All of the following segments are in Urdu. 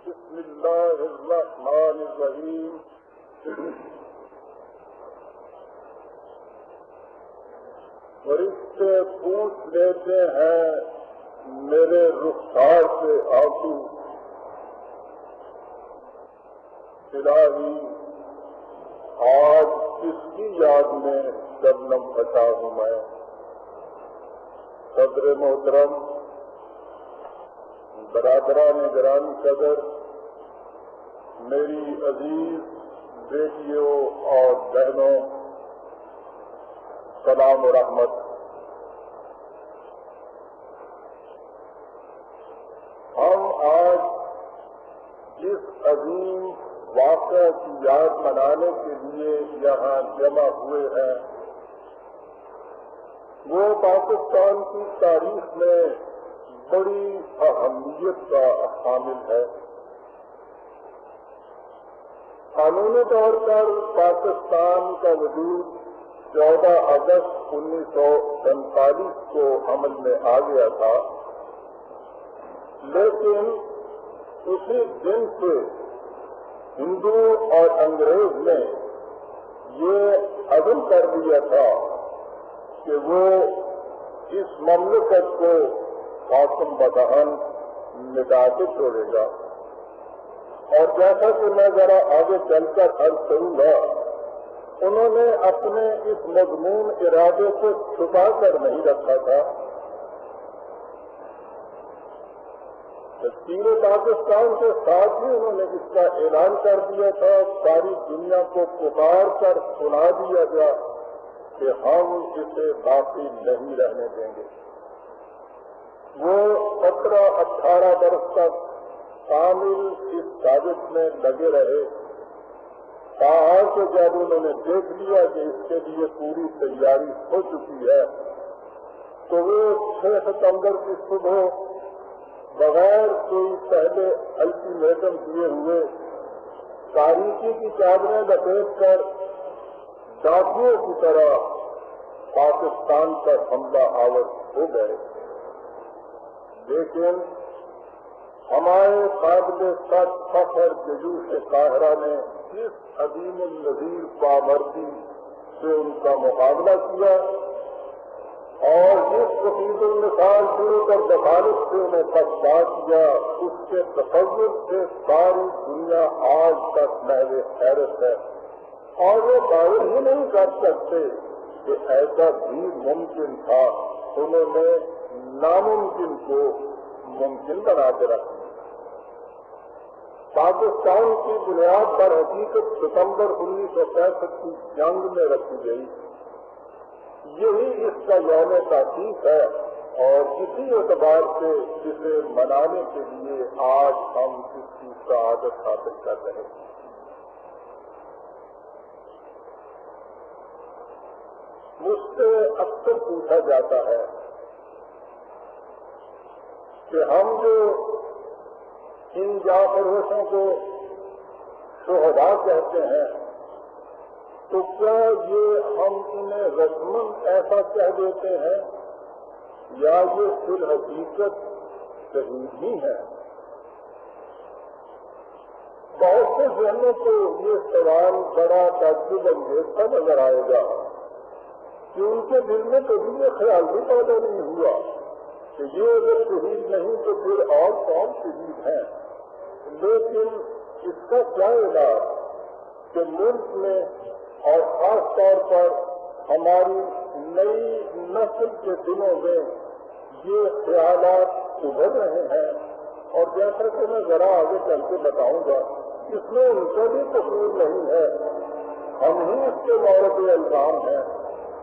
بسم اللہ الرحمن الرحیم. فرشتے پوچھ لیتے ہیں میرے رخسار سے آنسو، الہی آج کس کی یاد میں شبنم پھٹا ہوں میں. صدر محترم، برادران گرامی قدر، میری عزیز بیٹیوں اور بہنوں، سلام و رحمت. ہم آج جس عظیم واقعہ کی یاد منانے کے لیے یہاں جمع ہوئے ہیں وہ پاکستان کی تاریخ میں بڑی اہمیت کا حامل ہے. قانونی طور پر پاکستان کا وجود 14 اگست 1947 کو عمل میں آ گیا تھا، لیکن اسی دن سے ہندو اور انگریز نے یہ عزم کر لیا تھا کہ وہ اس مملکت کو قاسم بدہن مٹا کے چھوڑے گا. اور جیسا کہ میں ذرا آگے چل کر عرض کروں گا، انہوں نے اپنے اس مضمون ارادے کو چھپا کر نہیں رکھا تھا. تشکیل پاکستان کے ساتھ ہی انہوں نے اس کا اعلان کر دیا تھا، ساری دنیا کو پکار کر سنا دیا گیا کہ ہم اسے باقی نہیں رہنے دیں گے. وہ 17-18 برس تک کامل اس سازش میں لگے رہے، تاہم کہ جب انہوں نے دیکھ لیا کہ اس کے لیے پوری تیاری ہو چکی ہے تو وہ 6 ستمبر کی صبح بغیر کوئی پہلے الٹیمیٹم دیے ہوئے تاریخی کی چادریں لپیٹ کر ڈاکوؤں کی طرح پاکستان پر حملہ آور ہو گئے. لیکن ہمارے قابل فخر جیوش قاہرہ نے اس عظیم النظیر پامردی سے ان کا مقابلہ کیا اور جس وحید المثال شروع کر دخالت سے انہیں پسپا کیا، اس کے تصور سے ساری دنیا آج تک محو حیرت ہے. اور وہ ظاہر ہی نہیں کر سکتے کہ ایسا بھی ممکن تھا. انہوں نے ناممکن کو ممکن بنا کے رکھا. پاکستان کی بنیاد پر حقیقت ستمبر 1965 کی جنگ میں رکھی گئی. یہی اس کا یوم تاسیس ہے اور اسی اعتبار سے اسے منانے کے لیے آج ہم اس کی شہادت حاصل کر رہے ہیں. مجھ سے اکثر پوچھا جاتا ہے کہ ہم جو ان جاں-فروشوں کو شہداء کہتے ہیں تو کیا یہ ہم انہیں رسماً ایسا کہہ دیتے ہیں یا یہ فی الحقیقت شہید ہی ہیں؟ بہت سے ذہنوں کو یہ سوال بڑا تعجب انگیز کا نظر آئے گا کہ ان کے دل میں کبھی یہ خیال بھی پیدا نہیں ہوا کہ یہ اگر شہید نہیں تو پھر اور کون شہید ہیں. لیکن اس کا کیا علاج کہ ملک میں اور خاص طور پر ہماری نئی نسل کے دلوں میں یہ خیالات ابھر رہے ہیں. اور جیسا کہ میں ذرا آگے چل کے بتاؤں گا، اس میں ان کا بھی قصور نہیں ہے، ہم ہی اس کے مورد الزام ہیں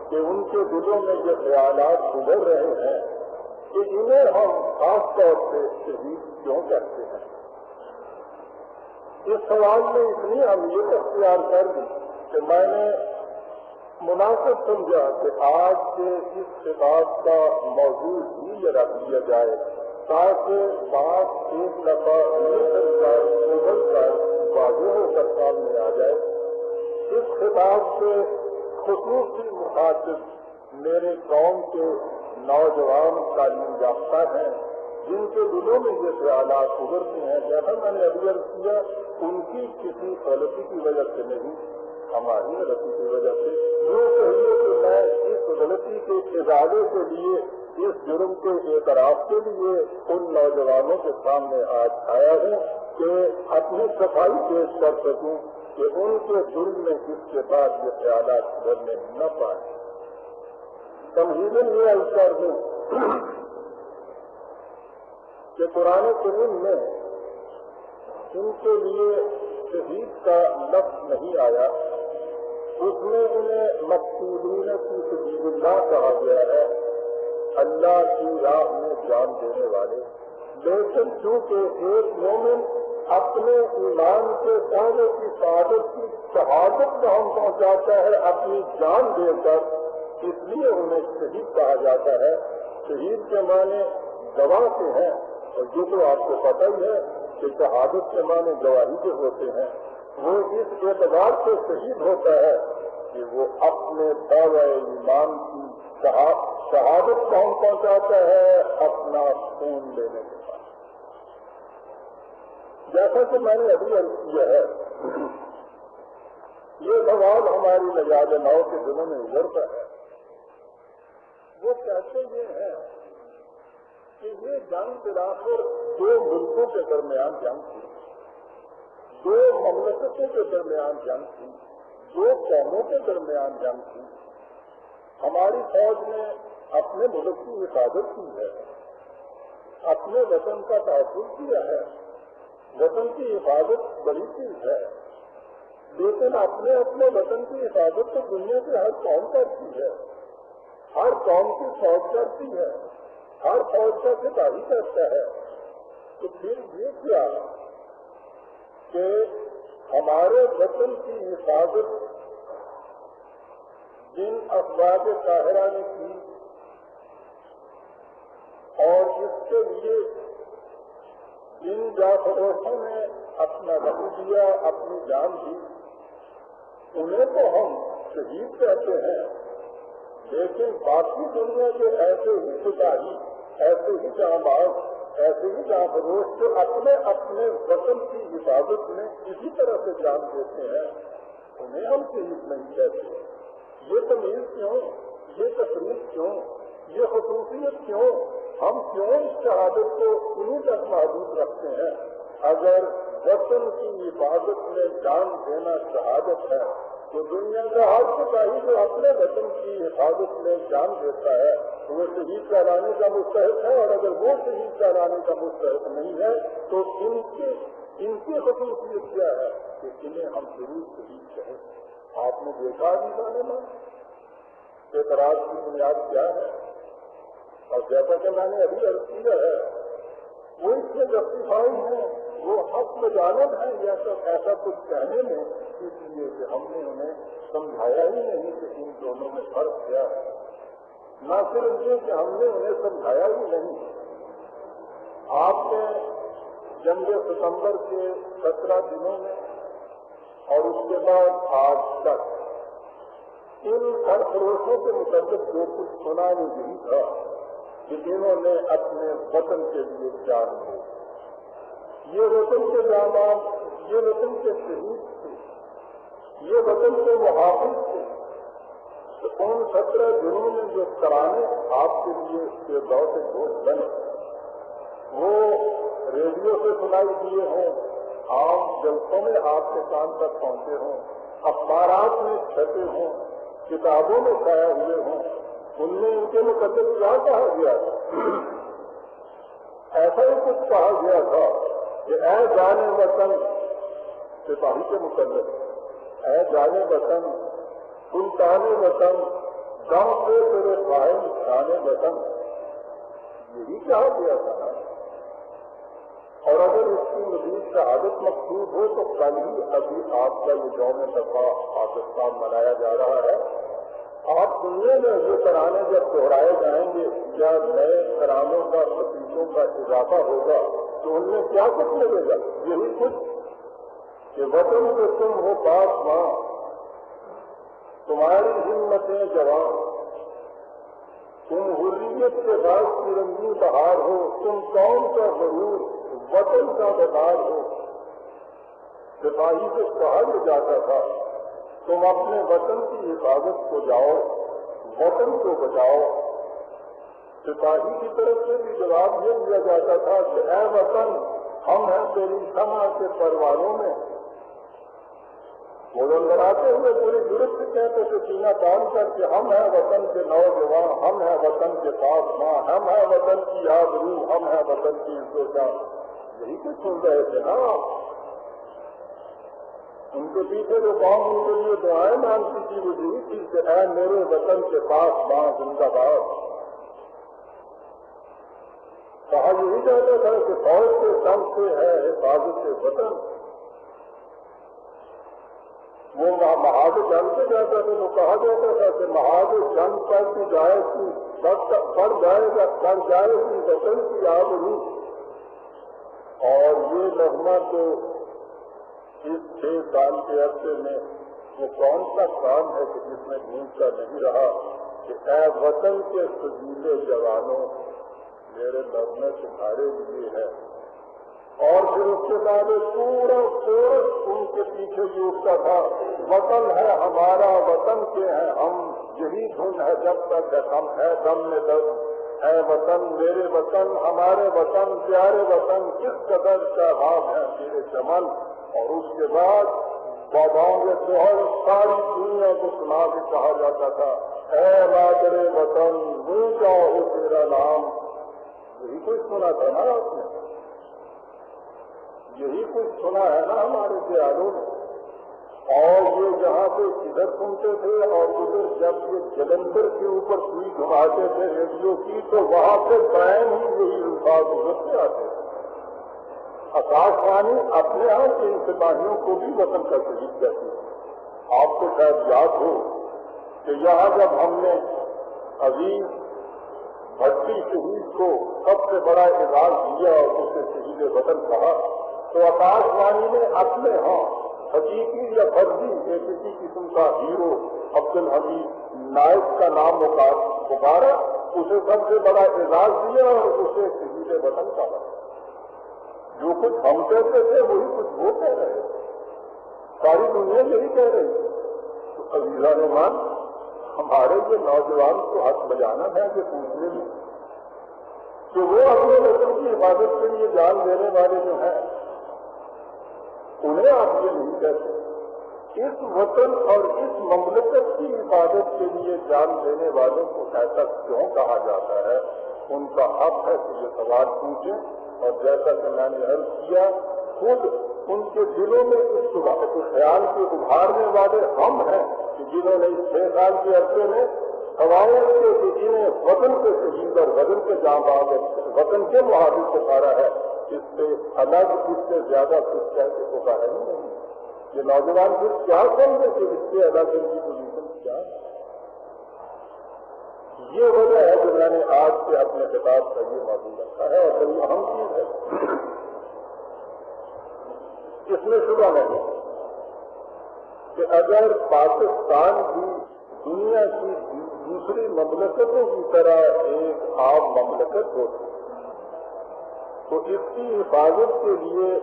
کہ ان کے دلوں میں یہ خیالات ابھر رہے ہیں کہ انہیں ہم خاص طور سے شہید کیوں کرتے ہیں. اس سوال میں اتنی اہمیت اختیار کر دی کہ میں نے مناسب سمجھا کہ آج کے اس خطاب کا موضوع ہی یہ رکھ دیا جائے تاکہ بات ایک دفعہ ابھر کر واضح ہو کر سامنے آ جائے. اس خطاب سے خصوصی مخاطب میرے قوم کے نوجوان تعلیم یافتہ ہیں جن کے دلوں میں یہ خیالات ابھرتے ہیں، جیسا میں نے ابھی عرض کیا، ان کی کسی غلطی کی وجہ سے نہیں، ہماری غلطی کی وجہ سے۔ جو کہیے کہ میں اس غلطی کے ازالے کے لیے، اس جرم کے اعتراف کے لیے ان نوجوانوں کے سامنے آج آیا ہوں کہ اپنی صفائی پیش کر سکوں کہ ان کے دل میں اس کے بعد یہ خیالات ابھرنے نہ پائیں۔ تمہیداً یہ عرض کر دوں کہ قرآن کریم میں ان کے لیے شہید کا لفظ نہیں آیا، اس میں انہیں مقتولین فی سبیل اللہ کہا گیا ہے، اللہ کی راہ میں جان دینے والے۔ لیکن چونکہ ایک مومن اپنے ایمان کے دعوے کی شہادت کا ہم پہنچاتا ہے اپنی جان دے کر، اس لیے انہیں شہید کہا جاتا ہے۔ شہید کے معنی گواہ کے ہیں، اور یہ تو آپ کو پتہ ہی ہے کہ شہادت کے معنی گواہی کے ہوتے ہیں۔ وہ اس اعتبار سے شہید ہوتا ہے کہ وہ اپنے دعوی ایمان کی شہادت کو ہم پہنچاتا ہے اپنا خون لینے کے بعد۔ جیسا کہ میں نے ابھی عرض کیا ہے، یہ سوال ہماری نژاد نو کے دنوں میں ابھرتا ہے۔ وہ کہتے یہ ہیں کہ یہ جنگ بلاخر دو ملکوں کے درمیان جنگ تھی، دو مملکتوں کے درمیان جنگ تھی، دو قوموں کے درمیان جنگ تھی۔ ہماری فوج نے اپنے ملک کی حفاظت کی ہے، اپنے وطن کا تحفظ کیا ہے۔ وطن کی حفاظت بڑی چیز ہے، لیکن اپنے وطن کی حفاظت تو دنیا کی ہر قوم کرتی ہے، ہر قوم کی فوج کرتی ہے، ہر فوج کا سپاہی کرتا ہے۔ تو پھر یہ کیا کہ ہمارے وطن کی حفاظت جن افواج طاہرہ نے کی اور اس کے لیے جن جانفروشوں نے اپنا وقت دیا، اپنی جان دی، انہیں تو ہم شہید کہتے ہیں، لیکن باقی دنیا کے ایسے ہی سپاہی، ایسے ہی جانباز، ایسے ہی جانفروش جو اپنے وطن کی حفاظت میں اسی طرح سے جان دیتے ہیں، انہیں ہم شہید نہیں کہتے۔ یہ تمیز کیوں، یہ تفریق کیوں، یہ خصوصیت کیوں؟ ہم کیوں اس شہادت کو انہیں تک محدود رکھتے ہیں؟ اگر وطن کی حفاظت میں جان دینا شہادت ہے تو دنیا کا ہر سپاہی جو اپنے وطن کی حفاظت میں جان دیتا ہے وہ شہید کہلانے کا مستحق ہے، اور اگر وہ شہید کہلانے کا مستحق نہیں ہے تو ان کی خصوصیت کیا ہے کہ انہیں ہم ضرور شہید کہیں۔ آپ نے دیکھا میں اعتراض کی بنیاد کیا ہے، اور جیسا کہ میں نے ابھی عرض کیا ہے، وہ اس سے جسٹیفائی ہیں، وہ حق میں جانب ہے ایسا کچھ کہنے میں، اس لیے کہ ہم نے انہیں سمجھایا ہی نہیں کہ ان دونوں میں فرق کیا ہے۔ نہ صرف یہ کہ ہم نے انہیں سمجھایا ہی نہیں، آپ نے جنگ ستمبر کے 17 دنوں میں اور اس کے بعد آج تک ان سرفروشوں کے متعلق جو کچھ سنا وہ یہی تھا کہ انہوں نے اپنے وطن کے لیے جان دی۔ یہ وطن کے جانباز، یہ وطن کے شہید تھے، یہ وطن کے محافظ تھے۔ ان 17 دنوں میں جو ترانے آپ کے لیے دور سے گوشت بنے، وہ ریڈیو سے سنائی دیے ہوں، عام جلسوں میں آپ کے کان تک پہنچے ہوں، اخبارات میں چھپے ہوں، کتابوں میں شائع ہوئے ہوں، ان میں ان کے متعلق کیا کہا گیا تھا؟ ایسا ہی کچھ کہا گیا تھا کہ اے جانے وطن، سپاہی کے متعلق، اے جانے وطن، سلطان وطن، دم سے تیرے قائم جانے وطن، یہی کہا گیا تھا۔ اور اگر اس کی مزید شہادت مقصود ہو تو کل ہی ابھی آپ کا یہ یوم دفاع پاکستان منایا جا رہا ہے۔ آپ دنیا میں یہ ترانے جب دہرائے جائیں گے یا نئے ترانوں کا فتیسوں کا اضافہ ہوگا تو ان میں کیا کچھ لگے گا؟ یہی کچھ کہ وطن کو تم ہو پاس ماں، تمہاری ہمتیں جوان، تم حریت جمہوریت کے بعد کی رنگین بہار ہو، تم قوم کا غرور وطن کا بدار ہو۔ سپاہی سے کہا جاتا تھا تم اپنے وطن کی حفاظت کو جاؤ، وطن کو بچاؤ۔ سپاہی کی طرف سے بھی جواب یہ دیا جاتا تھا کہ اے وطن، ہم ہیں تیری سما کے پروانوں میں۔ وہ لوگ لڑاتے ہوئے پوری جرت سے کہتے تھے سینہ تان کر کے ہم ہیں وطن کے نوجوان، ہم ہیں وطن کے پاس ماں، ہم ہیں وطن کی آبرو، ہم ہیں وطن کی عزت و جان۔ یہی کچھ سن رہے تھے نا آپ۔ ان کے پیچھے جو قوم ان کے لیے دعائیں مانگتی تھی وہ یہی تھی کہ اے میرے وطن کے پاس ماں زندہ باد۔ کہا یہی جاتا تھا کہ فوج کے دم سے ہے حفاظت وطن۔ وہ محاذ جنگ سے جاتا تھا تو کہا جاتا تھا کہ محاذ جنگ پر بھی جائے گی، بڑھ جائے گی وطن کی آبرو۔ اور یہ لمحہ تو اس 6 سال کے عرصے میں وہ کون سا کام ہے کہ جس میں گونجتا نہیں رہا کہ اے وطن کے فضیلے جوانوں، میرے نغمے تمہارے لیے ہے۔ اور پھر اس کے بعد پورا کورس ان کے پیچھے بھی اٹھتا تھا، وطن ہے ہمارا، وطن کے ہیں ہم، یہی دھن ہے جب تک ہے ہم، ہے دم میں دم، اے وطن میرے وطن، ہمارے وطن، پیارے وطن، کس قدر شاداب ہے تیرے چمن۔ اور اس کے بعد باباؤں کے شوہر ساری دنیا کو سنا کے کہا جاتا تھا اے مادر وطن اونچا ہو تیرا نام۔ یہی کچھ سنا تھا نا آپ نے، یہی کچھ سنا ہے نا ہمارے پیاروں نے۔ اور یہ جہاں سے ادھر سنتے تھے اور ادھر جب یہ جلندھر کے اوپر سوئی گھماتے تھے ریڈیو کی تو وہاں سے بین ہی یہی الفاظ ادھر سے آتے تھے۔ آکاش وانی اپنے یہاں کے ان سپاہیوں کو بھی وطن کا شہید کہتی ہے۔ آپ کو شاید یاد ہو کہ یہاں جب ہم نے عظیم بھٹی شہید کو سب سے بڑا اعزاز دیا اور اسے شہید وطن کہا تو آکاش وانی نے اپنے ہاں حقیقی یا فرضی یا کسی قسم کا ہیرو عبدالحمید نائک کا نام پکارا، اسے سب سے بڑا اعزاز دیا اور اسے شہید وطن کہا۔ جو کچھ ہم کہتے تھے وہی کچھ وہ کہہ رہے تھے، ساری دنیا یہی کہہ رہی تھی۔ تو عزیزان مان، ہمارے یہ نوجوان کو حق بجانا ہے کہ پوچھنے میں کہ وہ اپنے وطن کی حفاظت کے لیے جان دینے والے جو ہیں انہیں آپ یہ نہیں کہتے۔ اس وطن اور اس مملکت کی حفاظت کے لیے جان دینے والوں کو ایسا کیوں کہا جاتا ہے؟ ان کا حق ہے کہ یہ سوال پوچھیں۔ اور جیسا کہ میں نے عرض کیا، خود ان کے دلوں میں اس خیال کے ابھارنے والے ہم ہیں کہ جنہوں نے اس 6 سال کے عرصے میں سوائے کے کہ انہیں وطن کے شہید اور وطن کے جانباز اور وطن کے محافظ پکارا ہے، اس سے الگ اس سے زیادہ کچھ کہہ کے پکارا ہی نہیں۔ یہ نوجوان پھر کیا سمجھے کہ اس سے الگ ان کی پوزیشن کیا ہے؟ یہ وجہ ہے جو میں نے آج سے اپنے خطاب کا یہ موضوع رکھا ہے اور بڑی اہم چیز ہے، اس میں شبہ نہیں کہ اگر پاکستان بھی دنیا کی دوسری مملکتوں کی طرح ایک عام مملکت ہوتی تو اس کی حفاظت کے لیے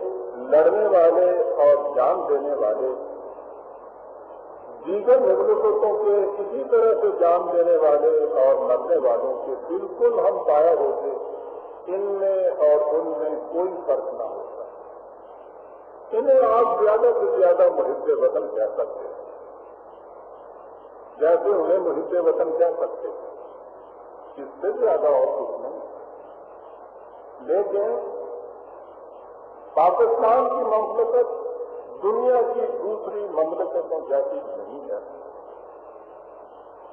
لڑنے والے اور جان دینے والے دیگر مملکتوں کے اسی طرح سے جان دینے والے اور مرنے والوں کے بالکل ہم پایا ہوتے، ان میں اور ان میں کوئی فرق نہ ہوتا۔ انہیں آپ زیادہ سے زیادہ محب وطن کہہ سکتے ہیں، جیسے انہیں محب وطن کہہ سکتے ہیں، اس سے زیادہ اور کچھ نہیں۔ لیکن پاکستان کی مملکت دنیا کی دوسری مملکتوں جیسی نہیں ہے،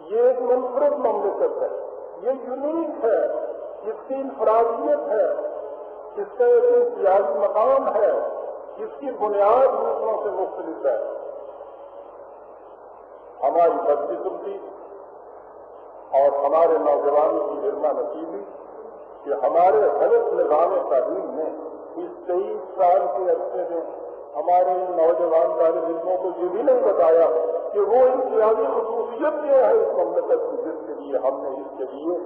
یہ ایک منفرد مملکت ہے، یہ یونیک ہے، اس کی انفرادیت ہے، اس کا ایک امتیازی مقام ہے، اس کی بنیاد دوسروں سے مختلف ہے۔ ہماری بدقسمتی اور ہمارے نوجوانوں کی غربہ نصیبی کہ ہمارے غلط نظام تعلیم نے اس 23 سال کے عرصے میں ہمارے نوجوان طالب علموں کو یہ بھی نہیں بتایا کہ وہ امتیازی خصوصیت کیا ہے اس مملکت کی جس کے لیے ہم نے اس کے لیے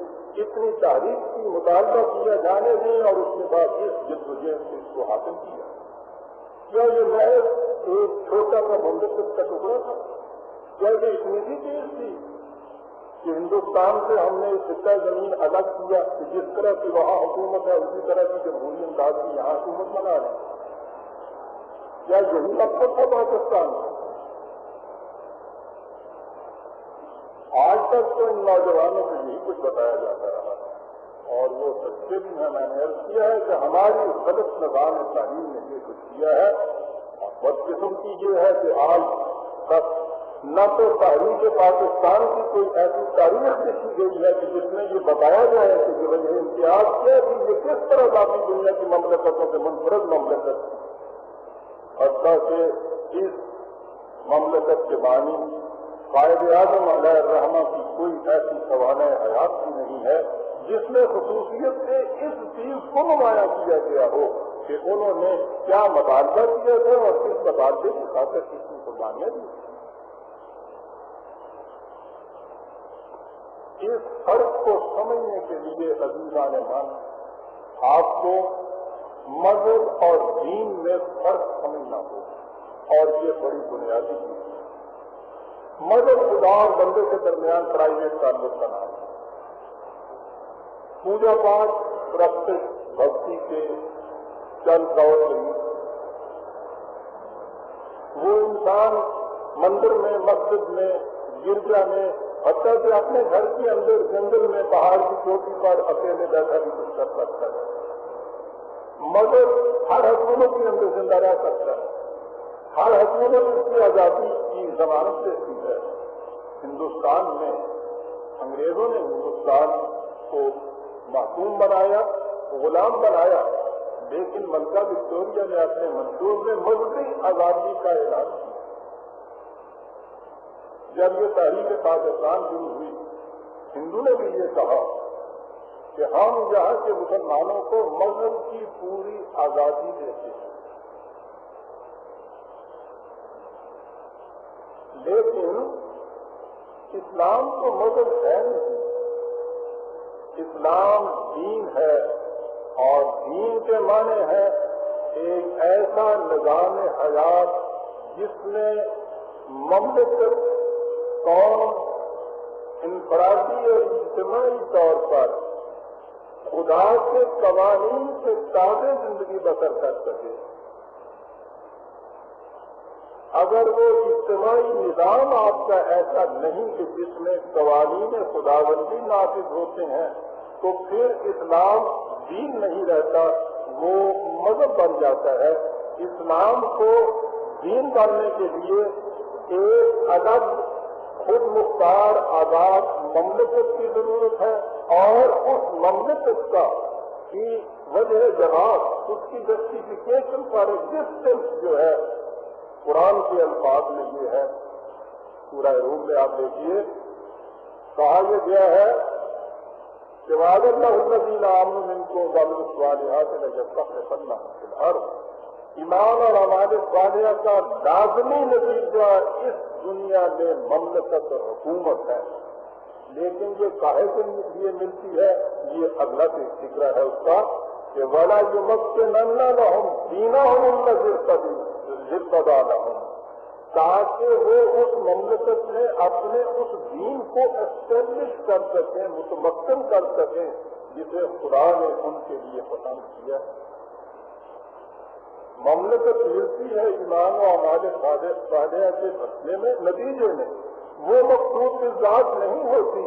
اتنی تاریخ کی مطالبہ کیا جانے دیں اور اس کے بعد اس جدوجہد سے اس کو حاصل کیا. کیا یہ محض ایک چھوٹا سا مملکت کا ٹکڑا تھا؟ کیا یہ اتنی سی چیز تھی کہ ہندوستان سے ہم نے خطہ زمین الگ کیا کہ جس طرح کی وہاں حکومت ہے اسی طرح کی جمہوری انداز کی یہاں حکومت بنا رہے ہیں؟ کیا یہی مقصد تھا پاکستان کا؟ آج تک تو ان نوجوانوں کو یہی کچھ بتایا جاتا رہا اور وہ سچے بھی ہیں. میں نے عرض کیا ہے کہ ہماری غلط نظام تعلیم نے یہ کچھ کیا ہے اور بدقسمتی یہ ہے کہ آج تک نہ تو تحریک پاکستان کی کوئی ایسی تاریخ لکھی گئی ہے کہ جس میں یہ بتایا جائے کہ جو یہ امتیاز کیا کہ یہ کس طرح باقی دنیا کی مملکتوں کے منفرد مملکت تھی. حتیٰ کہ اس مملکت کے بانی قائد اعظم علیہ الرحمہ کی کوئی ایسی سوانح حیات بھی نہیں ہے جس میں خصوصیت سے اس چیز کو نمایاں کیا گیا ہو کہ انہوں نے کیا مطالبہ کیا تھا اور کس مطالبے کی خاطر کس کی قربانیاں دی. اس فرق کو سمجھنے کے لیے عزیزان من آپ کو مذہب اور دین میں فرق سمجھنا ہوگا اور یہ بڑی بنیادی چیز ہے. مذہب خدا اور بندے کے درمیان پرائیویٹ تعلق کا نام ہے. پوجا پاٹ پرستش بھکتی کے چند طور طریقے وہ انسان مندر میں مسجد میں گرجا میں حتیٰ کہ اپنے گھر کے اندر جنگل میں پہاڑ کی چوٹی پر اکیلے بیٹھا بھی کچھ کر سکتا ہے. مگر ہر حکومت کے اندر زندہ رہ سکتا ہے. ہر حکومت اس کی آزادی کی ضمانت دیتی ہے. ہندوستان میں انگریزوں نے ہندوستان کو محکوم بنایا غلام بنایا لیکن ملکہ وکٹوریہ نے اپنے منصور میں مذہبی آزادی کا اعلان کیا. جب یہ تحریک پاکستان شروع ہوئی ہندو نے بھی یہ کہا کہ ہم یہاں کے مسلمانوں کو مذہب کی پوری آزادی دیتے ہیں لیکن اسلام تو مذہب ہے نہیں. اسلام دین ہے اور دین کے معنی ہے ایک ایسا نظام حیات جس میں مملکت قوم انفرادی اور اجتماعی طور پر خدا کے قوانین سے تابع زندگی بسر کر سکے. اگر وہ اجتماعی نظام آپ کا ایسا نہیں کہ جس میں قوانین خداوندی نافذ ہوتے ہیں تو پھر اسلام دین نہیں رہتا وہ مذہب بن جاتا ہے. اسلام کو دین بننے کے لیے ایک الگ خود مختار آزاد مملکت کی ضرورت ہے اور اس مملکت کا کی وجہ جواب اس کی جسٹیفیکیشن فار ایگزسٹنس جو ہے قرآن کے الفاظ میں یہ ہے. سورہ روم میں آپ دیکھیے کہا یہ گیا ہے کہ وعد اللہ الذین آمنوا منکم وعملوا الصالحات ليستخلفنهم في الارض. ایمان اور اعمال صالحہ کا لازمی نتیجہ اس دنیا میں مملکت اور حکومت ہے لیکن یہ کاہے کے لیے ملتی ہے یہ اگلا ذکر ہے اس کا کہ وَلَا يُمَكِّنَنَّ لَهُمْ دِينَهُمُ الَّذِي ارْتَضَىٰ لَهُمْ تاکہ وہ اس مملکت میں اپنے اس دین کو اسٹیبلش کر سکیں متمکن کر سکیں جسے خدا نے ان کے لیے پسند کیا. مملکت ملتی ہے ایمان و اعمال صالحہ کے مسئلے میں نتیجے میں وہ مقصود کی ذات نہیں ہوتی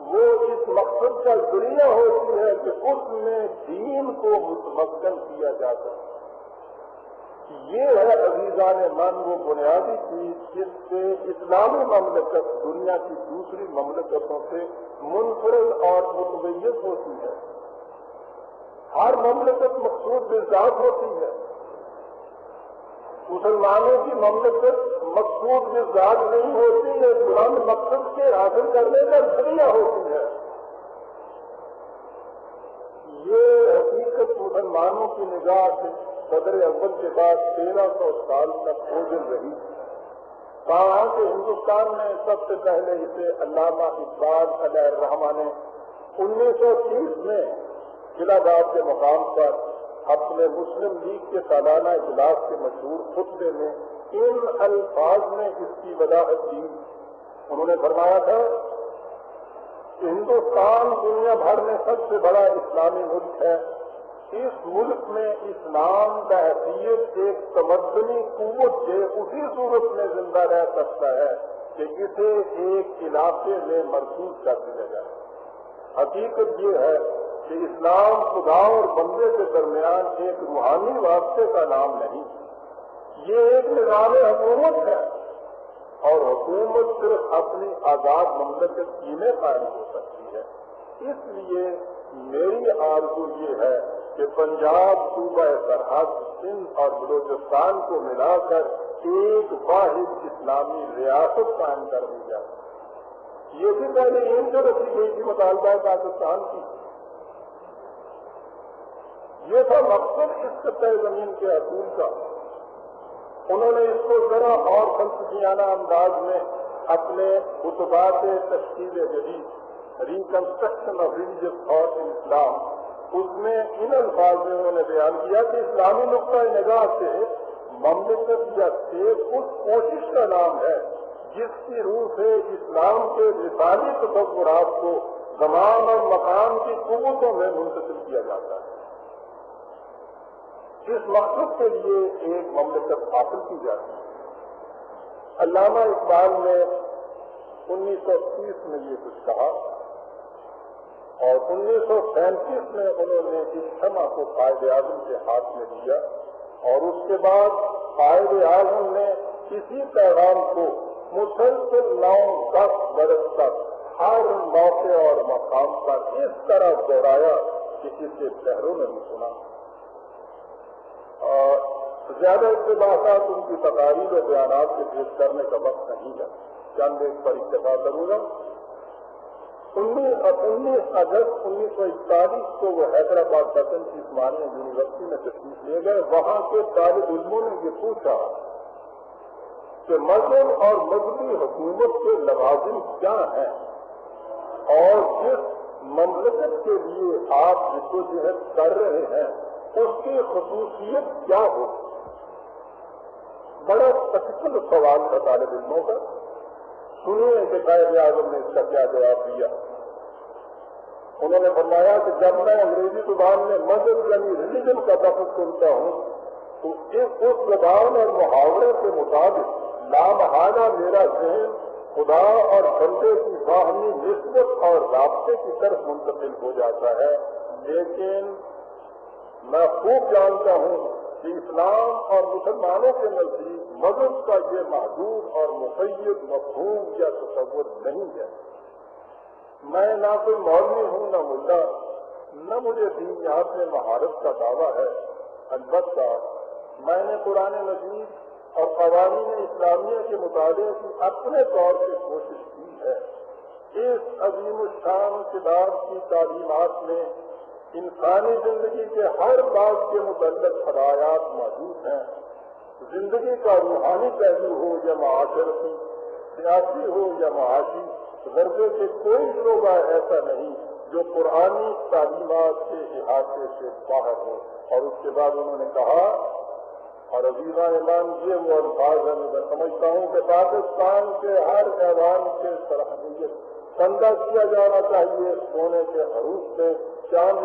وہ اس مقصد کا ذریعہ ہوتی ہے کہ اس میں دین کو متمکن کیا جا سکے. یہ ہے عزیزان من وہ بنیادی چیز جس سے اسلامی مملکت دنیا کی دوسری مملکتوں سے منفرد اور متمیز ہوتی ہے. ہر مملکت مقصود بالذات ہوتی ہے. مسلمانوں کی مملکت مقصود بالذات نہیں ہوتی ہے بلند مقصد کے حاصل کرنے کا ذریعہ ہوتی ہے. یہ حقیقت مسلمانوں کی نگاہ سے صدر اول کے بعد 1300 سال تک موجود رہی. کہا کہ ہندوستان میں سب سے پہلے اسے علامہ اقبال علیہ الرحمہ نے 1930 میں الہ آباد کے مقام پر اپنے مسلم لیگ کے سالانہ اجلاس کے مشہور خطبے میں ان الفاظ میں اس کی وضاحت دی. انہوں نے فرمایا تھا کہ ہندوستان دنیا بھر میں سب سے بڑا اسلامی ملک ہے. اس ملک میں اسلام بحیثیت ایک تمدنی قوت کے اسی صورت میں زندہ رہ سکتا ہے کہ اسے ایک علاقے میں مرکوز کر دیا جائے. حقیقت یہ ہے کہ اسلام خدا اور بندے کے درمیان ایک روحانی واسطے کا نام نہیں، یہ ایک نظام حکومت ہے، اور حکومت صرف اپنی آزاد مملکت کی میں قائم ہو سکتی ہے. اس لیے میری آرزو یہ ہے کہ پنجاب، صوبہ سرحد، سندھ اور بلوچستان کو ملا کر ایک واحد اسلامی ریاست قائم کر دی جائے. یہ بھی پہلے ان جو رکھی گئی تھی مطالبہ پاکستان کی، یہ تھا مقصد اس خطۂ زمین کے حصول کا. انہوں نے اس کو ذرا اور فلسفیانہ انداز میں اپنے خطبات تشکیل جدید reconstruction of religious thought in Islam, اس میں ان الفاظ میں انہوں نے بیان کیا کہ اسلامی نقطۂ نگاہ سے مملکت یا اسٹیٹ اس کوشش کا نام ہے جس کی روح سے اسلام کے مثالی تصورات کو زمان اور مکان کی قوتوں میں منتقل کیا جاتا ہے. اس مقصد کے لیے ایک مملکت حاصل کی جاتی ہے. علامہ اقبال نے 1930 میں یہ کچھ کہا اور 1937 میں انہوں نے اس شمع کو قائد اعظم کے ہاتھ میں دیا، اور اس کے بعد قائد اعظم نے اسی پیغام کو مسلسل 9-10 برس تک ہر موقع اور مقام پر اس طرح دوہرایا کہ اسے شہروں نے بھی سنا. زیادہ اقتباسات ان کی تقاریر و بیانات کے پیش کرنے کا وقت نہیں ہے، چند ایک پر اکتفا کروں گا. 19 اگست 1941 کو وہ حیدرآباد دکن کی عثمانیہ یونیورسٹی میں تشریف لے گئے. وہاں کے طالب علموں نے یہ پوچھا کہ مذہب اور مذہبی حکومت کے لوازم کیا ہیں اور جس مملکت کے لیے آپ جدوجہد کر رہے ہیں اس کی خصوصیت کیا ہو. بڑا پرٹیکولر سوال تھا طالب علموں کا. سنیے کہ قائد اعظم نے اس کا کیا جواب دیا. انہوں نے فرمایا کہ جب میں انگریزی زبان میں مذہب یعنی ریلیجن کا لفظ سنتا ہوں تو اس زبان اور محاورے کے مطابق لامحالہ میرا ذہن خدا اور بندے کی باہمی نسبت اور رابطے کی طرف منتقل ہو جاتا ہے. لیکن میں خوب جانتا ہوں کہ اسلام اور مسلمانوں کے نزدیک مذہب کا یہ محدود اور مقید مفہوم یا تصور نہیں ہے. میں نہ کوئی مولوی ہوں نہ ملا، نہ مجھے دینیات میں مہارت کا دعویٰ ہے. البتہ میں نے قرآن مجید اور قوانین اسلامیہ کے مطالعے کی اپنے طور سے کوشش کی ہے. اس عظیم الشان کتاب کی تعلیمات میں انسانی زندگی کے ہر بات کے متعلق ہدایات موجود ہیں. زندگی کا روحانی پہلو ہو یا معاشرتی، سیاسی ہو یا معاشی، غربے کے کوئی شعبہ ایسا نہیں جو قرآنی تعلیمات کے احاطے سے باہر ہو. اور اس کے بعد انہوں نے کہا، اور عزیزان اعلان یہ وہ الفاظ ہیں میں سمجھتا ہوں کہ پاکستان کے ہر ایوان کے صلاحیت بندہ کیا جانا چاہیے. سونے کے حروف سے، چاند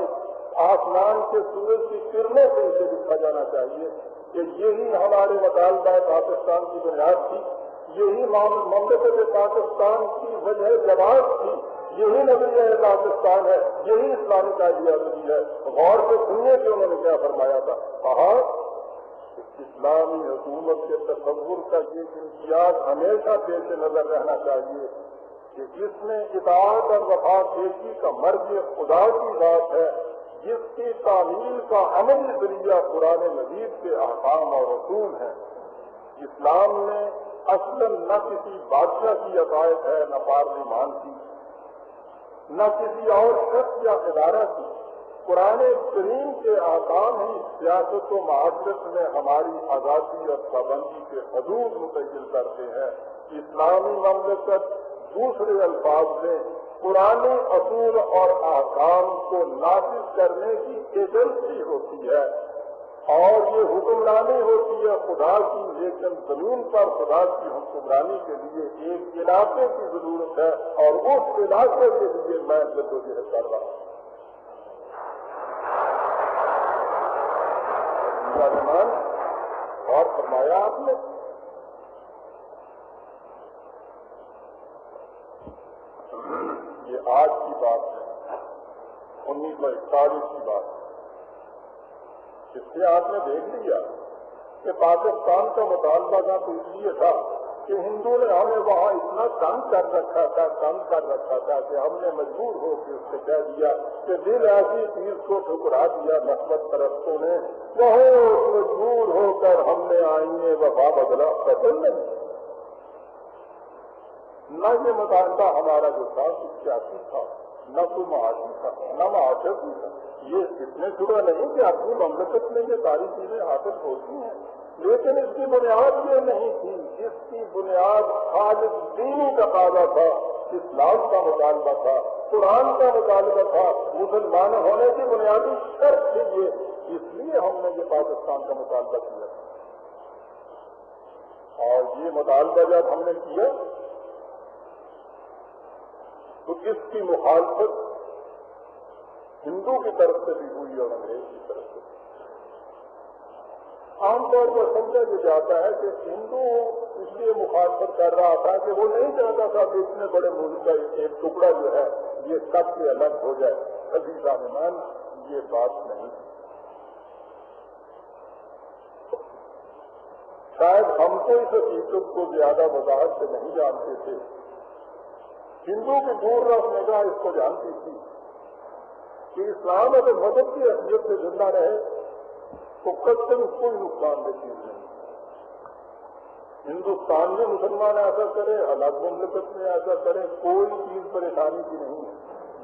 آسمان کے سورج کی کرنوں سے اسے لکھا جانا چاہیے کہ یہی ہمارے مطالبہ پاکستان کی بنیاد تھی، یہی مملکت پاکستان کی وجہ جواز تھی، یہی نظریہ پاکستان ہے، یہی اسلامی آئیڈیالوجی ہے. غور سے سنیے کہ انہوں نے کیا فرمایا تھا. کہا اسلامی حکومت کے تصور کا یہ امتیاز ہمیشہ پیش نظر رہنا چاہیے کہ جس میں اطاعت اور وفا دیکھی کا مرض خدا کی ذات ہے، جس کی تعمیل کا عملی ذریعہ قرآن مجید کے احکام اور اصول ہیں. اسلام نے اصلاً نہ کسی بادشاہ کی عقائد ہے، نہ پارلیمان کی، نہ کسی اور شخص یا ادارہ کی. قرآن کریم کے احکام ہی سیاست و معاشرت میں ہماری آزادی اور پابندی کے حدود متعین کرتے ہیں. اسلامی مملکت دوسرے الفاظ میں پرانے اصول اور احکام کو نافذ کرنے کی ایجنسی ہوتی ہے اور یہ حکمرانی ہوتی ہے خدا کی، لیکن زمین پر خدا کی حکمرانی کے لیے ایک علاقے کی ضرورت ہے اور اس علاقے کے لیے میں جدوجہد کر رہا ہوں. اور فرمایا آپ نے یہ آج کی بات ہے، 1941 کی بات ہے. اس سے آپ نے دیکھ لیا کہ پاکستان کا مطالبہ تھا تو اس لیے تھا کہ ہندو نے ہمیں وہاں اتنا تنگ کر رکھا تھا کہ ہم نے مجبور ہو کے اس سے کہہ دیا کہ دل ایسی چیز کو ٹھکرا دیا نسبت پرستوں نے، بہت مجبور ہو کر ہم نے آئینے وفا بدلا قتل نہیں. نہ یہ مطالبہ ہمارا جو تھا سیاسی تھا، نہ کوئی معاشی تھا، نہ معاشرتی تھا. یہ اتنے شروع نہیں کہ اپنی مملکت میں یہ ساری چیزیں حاصل ہوتی ہیں، لیکن اس کی بنیاد یہ نہیں تھی. اس کی بنیاد خالص دینی تقاضا تھا، اسلام کا مطالبہ تھا، قرآن کا مطالبہ تھا، مسلمان ہونے کی بنیادی شرط تھی یہ. اس لیے ہم نے یہ پاکستان کا مطالبہ کیا اور یہ مطالبہ جب ہم نے کیا تو اس کی مخالفت ہندو کی طرف سے بھی ہوئی اور انگریز کی طرف سے. عام طور پر سمجھا یہ جاتا ہے کہ ہندو اس لیے مخالفت کر رہا تھا کہ وہ نہیں چاہتا تھا کہ اتنے بڑے ملک کا ایک ٹکڑا جو ہے یہ سب سے الگ ہو جائے. عزیزہ مہمان یہ بات نہیں. شاید ہم تو اس حقیقت کو زیادہ وضاحت سے نہیں جانتے تھے. ہندو کی دور رس نگاہ اس کو جانتی تھی کہ اسلام اگر مذہب کی حیثیت سے زندہ رہے تو قتل کوئی نقصان دہ چیز نہیں. ہندوستان میں مسلمان ایسا کرے، الگ مملکت میں ایسا کرے، کوئی چیز پریشانی کی نہیں ہے.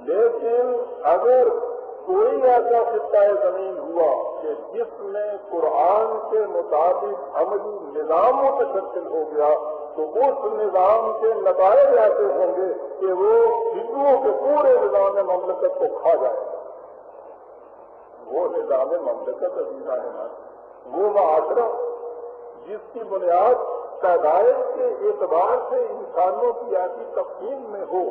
لیکن اگر کوئی ایسا خطہ زمین ہوا کہ جس میں قرآن کے مطابق عملی نظام متشکل ہو گیا تو اس نظام کے نتائج ایسے ہوں گے کہ وہ ہندوؤں کے پورے نظام مملکت کو کھا جائے گا. وہ نظام مملکت عزیزہ ہے، وہ معاشرہ جس کی بنیاد پیدائش کے اعتبار سے انسانوں کی ایسی تقسیم میں ہو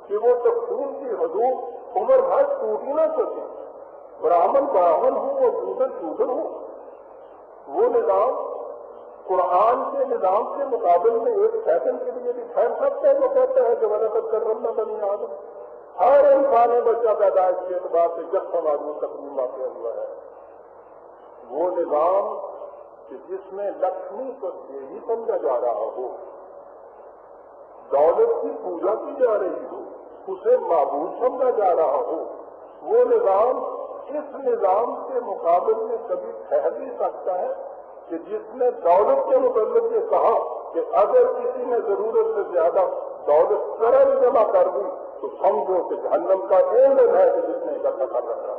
کہ وہ تقسیم کی حدود عمر بھر ٹوٹ ہی نہ سکے، برہمن ہو وہ شودر ہو. وہ نظام قرآن کے نظام کے مقابل میں ایک سیکنڈ کے لیے بھی ٹھہر سکتا ہے جو کہتا ہے کہ وَلَقَدْ كَرَّمْنَا بَنِي آدَمَ. ہر انسان بچہ پیدائش کے اعتبار سے جب سماج تقسیم واقع ہوا ہے. وہ نظام کہ جس میں لکشمی کو یہی سمجھا جا رہا ہو، دولت کی پوجا کی جا رہی ہو، اسے معبود سمجھا جا رہا ہو، وہ نظام اس نظام کے مقابل میں کبھی ٹھہر نہیں سکتا ہے کہ جس نے دولت کے متعلق یہ کہا کہ اگر کسی نے ضرورت سے زیادہ دولت قرض جمع کر دی تو سمجھو کہ جہنم کا ایندھن ہے کہ جس نے اکٹھا کر رکھا.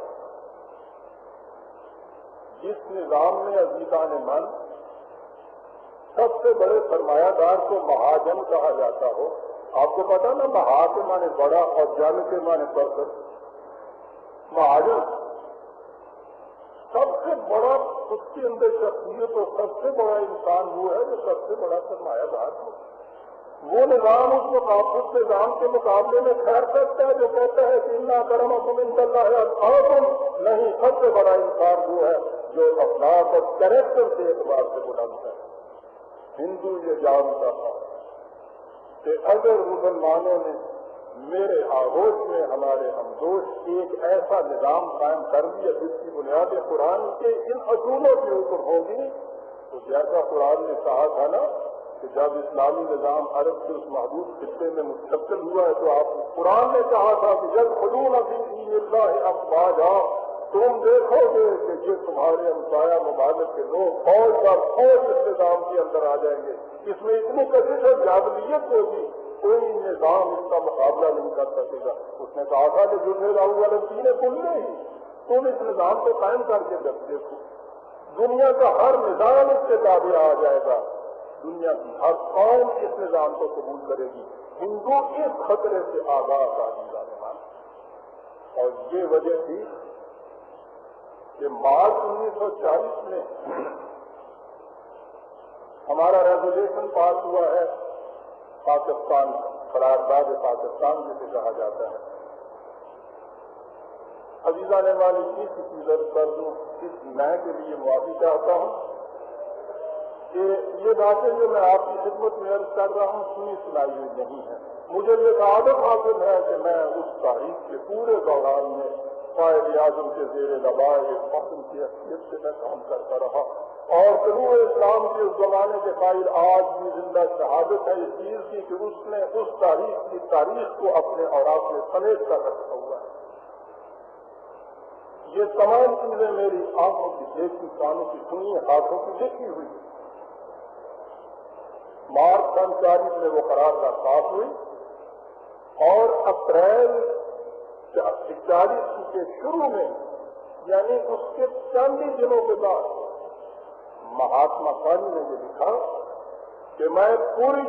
جس نظام میں عزیزان من سب سے بڑے سرمایہ دار کو مہاجن کہا جاتا ہو. آپ کو پتا نا، مہا کے معنی بڑا اور جن کے معنی برکت. مہاجن سب سے بڑا، اس کے اندر شخصیت اور سب سے بڑا انسان وہ ہے جو سب سے بڑا سرمایہ دار ہو. وہ نظام اس نظام کے مقابلے میں ٹھہر سکتا ہے جو کہتا ہے کہ اِنَّ أَكْرَمَكُمْ عِندَ اللَّهِ أَتْقَاكُمْ. نہیں، سب سے بڑا انسان وہ ہے جو اخلاق اور کریکٹر کے اعتبار سے بلند ہے. ہندو یہ جانتا تھا کہ اگر مسلمانوں نے میرے آغوش میں ہمارے ہمدوش ایک ایسا نظام قائم کر دیا جس کی بنیادیں قرآن کے ان اصولوں کے اوپر ہوگی، تو جیسا قرآن نے کہا تھا نا کہ جب اسلامی نظام عرب کے اس محدود خطے میں مستقل ہوا ہے تو آپ قرآن نے کہا تھا کہ جب خدون فی دین اللہ افواجا، تم دیکھو گے کہ یہ تمہارے ہمسایہ ممالک کے لوگ فوج پر فوج اس نظام کے اندر آ جائیں گے. اس میں اتنی کشش اور جادلیت ہوگی کوئی نظام اس کا مقابلہ نہیں کر سکے گا. اس نے کہا تھا کہ جنہیں راؤ والی چیزیں کھلنے ہی تم اس نظام کو قائم کر کے دیکھو، دنیا کا ہر نظام اس کے تابع آ جائے گا، دنیا کی ہر قوم اس نظام کو قبول کرے گی۔ ہندو اس خطرے سے آگاہ کا جانے والا، اور یہ وجہ تھی کہ مارچ 1940 میں ہمارا ریزولوشن پاس ہوا ہے، پاکستان قرارداد پاکستان جسے کہا جاتا ہے۔ عزیزان والی اس چیز کر دوں، اس میں کے لیے معافی چاہتا ہوں کہ یہ باتیں جو میں آپ کی خدمت میں عرض کر رہا ہوں سنی سنائی ہوئی نہیں ہے۔ مجھے یہ عادت حاصل ہے کہ میں اس تاریخ کے پورے دوران میں قائد اعظم کے زیر لبائے حکم کی حیثیت سے میں کام کرتا رہا، اور طلوع اسلام کے اس زمانے کے قائل آج بھی زندہ شہادت ہے اس چیز کی کہ اس نے اس تاریخ کو اپنے اوراق میں سمیٹ کر رکھا ہوا ہے۔ یہ تمام چیزیں میری آنکھوں کی دیکھی، کانوں کی سنی، ہاتھوں کی دیکھی ہوئی۔ مارچ 1940 میں وہ قرارداد پاس ہوئی، اور اپریل 1941 کے شروع میں، یعنی اس کے چند ہی دنوں کے بعد، مہاتما گاندھی نے یہ لکھا کہ میں پوری